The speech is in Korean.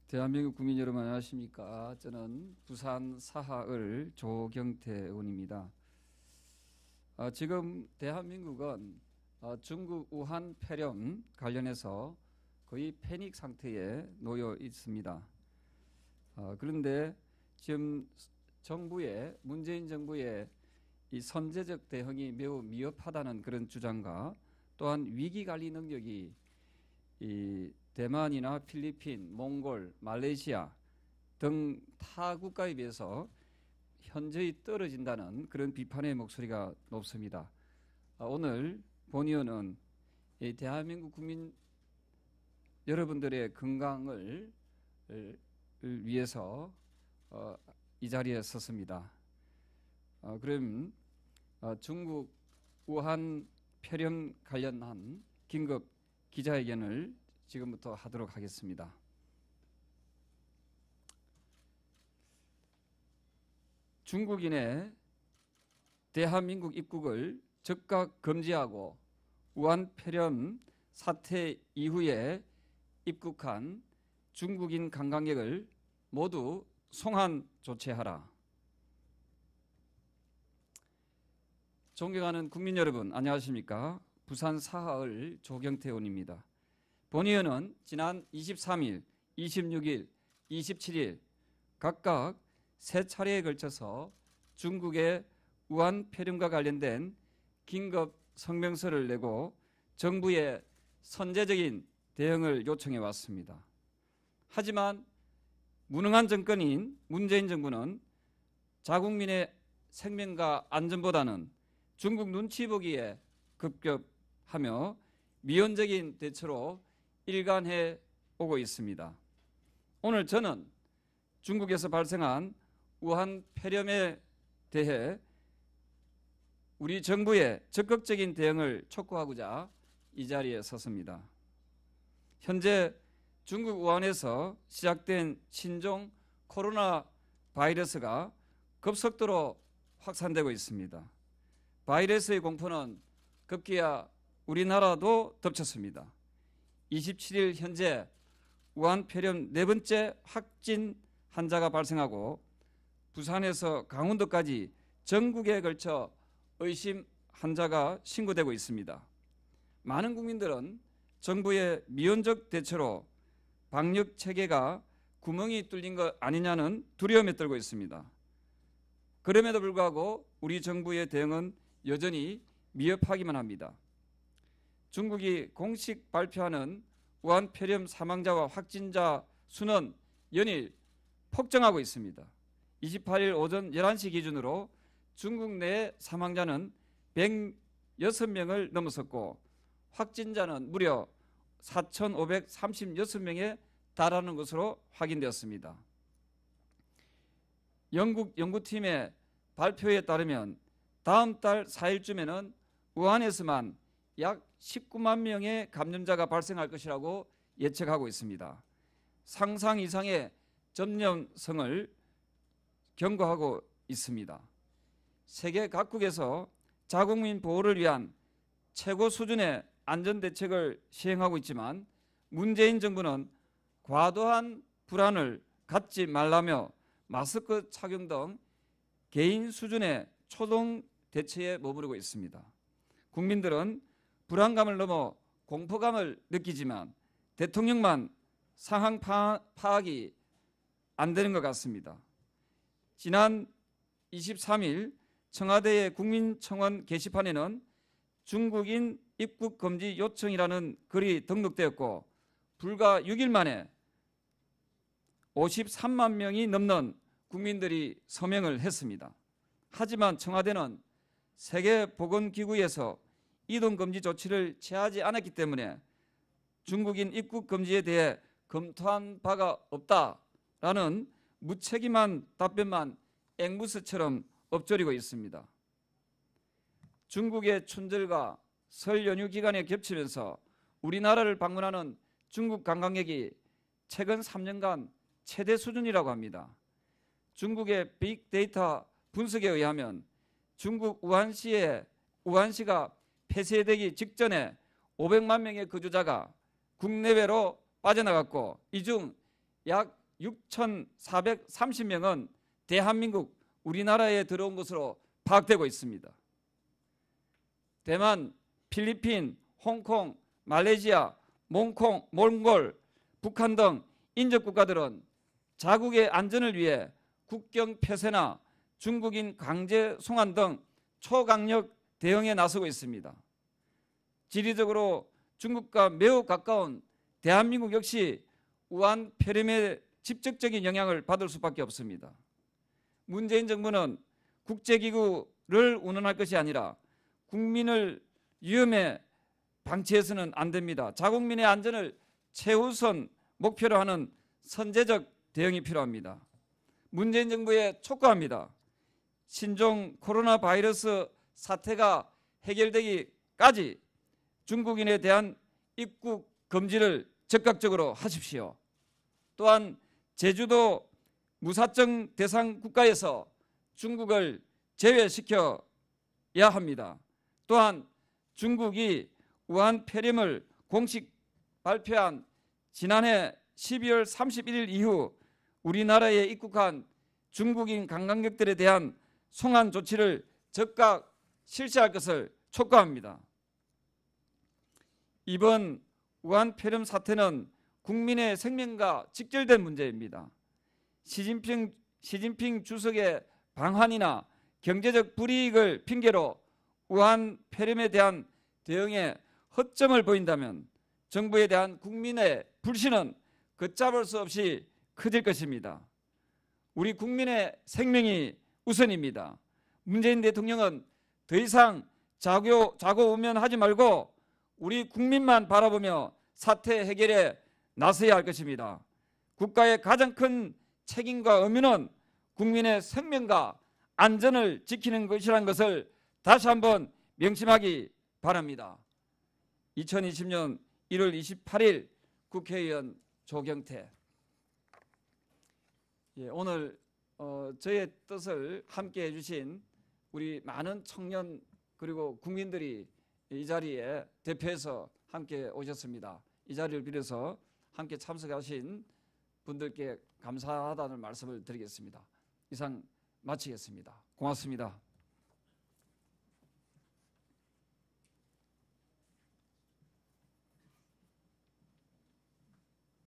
대한민국 국민 여러분 안녕하십니까? 저는 부산 사하을 조경태 의원입니다. 지금 대한민국은 중국 우한 폐렴 관련해서 거의 패닉 상태에 놓여 있습니다. 그런데 지금 문재인 정부의 이 선제적 대응이 매우 미흡하다는 그런 주장과 또한 위기 관리 능력이 이 대만이나 필리핀, 몽골, 말레이시아 등 타 국가에 비해서 현저히 떨어진다는 그런 비판의 목소리가 높습니다. 오늘 본 의원은 이 대한민국 국민 여러분들의 건강을 위해서 이 자리에 섰습니다. 그럼 중국 우한 폐렴 관련한 긴급 기자회견을 지금부터 하도록 하겠습니다. 중국인의 대한민국 입국을 즉각 금지하고 우한 폐렴 사태 이후에 입국한 중국인 관광객을 모두 송환 조치하라. 존경하는 국민 여러분 안녕하십니까? 부산 사하을 조경태 의원입니다. 본 의원은 지난 23일, 26일, 27일 각각 3차례에 걸쳐서 중국의 우한 폐렴과 관련된 긴급 성명서를 내고 정부의 선제적인 대응을 요청해 왔습니다. 하지만 무능한 정권인 문재인 정부는 자국민의 생명과 안전보다는 중국 눈치 보기에 급급하며 미온적인 대처로 일관해 오고 있습니다. 오늘 저는 중국에서 발생한 우한 폐렴에 대해 우리 정부의 적극적인 대응을 촉구하고자 이 자리에 섰습니다. 현재 중국 우한에서 시작된 신종 코로나 바이러스가 급속도로 확산되고 있습니다. 바이러스의 공포는 급기야 우리나라도 덮쳤습니다. 27일 현재 우한 폐렴 4번째 확진 환자가 발생하고 부산에서 강원도까지 전국에 걸쳐 의심 환자가 신고되고 있습니다. 많은 국민들은 정부의 미온적 대처로 방역 체계가 구멍이 뚫린 것 아니냐는 두려움에 떨고 있습니다. 그럼에도 불구하고 우리 정부의 대응은 여전히 미흡하기만 합니다. 중국이 공식 발표하는 우한 폐렴 사망자와 확진자 수는 연일 폭증하고 있습니다. 28일 오전 11시 기준으로 중국 내 사망자는 106명을 넘어섰고 확진자는 무려 4,536명에 달하는 것으로 확인되었습니다. 영국 연구팀의 발표에 따르면 다음 달 4일쯤에는 우한에서만 약 19만 명의 감염자가 발생할 것이라고 예측하고 있습니다. 상상 이상의 전염성을 경고하고 있습니다. 세계 각국에서 자국민 보호를 위한 최고 수준의 안전대책을 시행하고 있지만 문재인 정부는 과도한 불안을 갖지 말라며 마스크 착용 등 개인 수준의 초동 대처에 머무르고 있습니다. 국민들은 불안감을 넘어 공포감을 느끼지만 대통령만 상황 파악이 안 되는 것 같습니다. 지난 23일 청와대의 국민청원 게시판에는 중국인 입국 금지 요청이라는 글이 등록되었고 불과 6일 만에 53만 명이 넘는 국민들이 서명을 했습니다. 하지만 청와대는 세계보건기구에서 이동금지 조치를 취하지 않았기 때문에 중국인 입국 금지에 대해 검토한 바가 없다라는 무책임한 답변만 앵무새처럼 엎조리고 있습니다. 중국의 춘절과 설 연휴 기간에 겹치면서 우리나라를 방문하는 중국 관광객이 최근 3년간 최대 수준이라고 합니다. 중국의 빅데이터 분석에 의하면 중국 우한시가 폐쇄되기 직전에 500만 명의 거주자가 국내외로 빠져나갔고 이 중 약 6,430명은 대한민국 우리나라에 들어온 것으로 파악되고 있습니다. 대만, 필리핀, 홍콩, 말레이시아, 몽골, 북한 등 인접 국가들은 자국의 안전을 위해 국경 폐쇄나 중국인 강제 송환 등 초강력 대응에 나서고 있습니다. 지리적으로 중국과 매우 가까운 대한민국 역시 우한 폐렴의 직접적인 영향을 받을 수밖에 없습니다. 문재인 정부는 국제기구를 운운할 것이 아니라 국민을 위험에 방치해서는 안 됩니다. 자국민의 안전을 최우선 목표로 하는 선제적 대응이 필요합니다. 문재인 정부에 촉구합니다. 신종 코로나 바이러스 사태가 해결되기까지 중국인에 대한 입국 금지를 적극적으로 하십시오. 또한 제주도 무사증 대상 국가에서 중국을 제외시켜야 합니다. 또한 중국이 우한 폐렴을 공식 발표한 지난해 12월 31일 이후 우리나라에 입국한 중국인 관광객들에 대한 송환 조치를 즉각 실시할 것을 촉구합니다. 이번 우한 폐렴 사태는 국민의 생명과 직결된 문제입니다. 시진핑 주석의 방한이나 경제적 불이익을 핑계로 우한 폐렴에 대한 대응에 허점을 보인다면 정부에 대한 국민의 불신은 걷잡을 수 없이 커질 것입니다. 우리 국민의 생명이 우선입니다. 문재인 대통령은 더 이상 좌고우면하지 말고 우리 국민만 바라보며 사태 해결에 나서야 할 것입니다. 국가의 가장 큰 책임과 의무는 국민의 생명과 안전을 지키는 것이라는 것을 다시 한번 명심하기 바랍니다. 2020년 1월 28일 국회의원 조경태. 오늘 저의 뜻을 함께 해주신 우리 많은 청년 그리고 국민들이 이 자리에 대표해서 함께 오셨습니다. 이 자리를 빌어서 함께 참석하신 분들께 감사하다는 말씀을 드리겠습니다. 이상 마치겠습니다. 고맙습니다.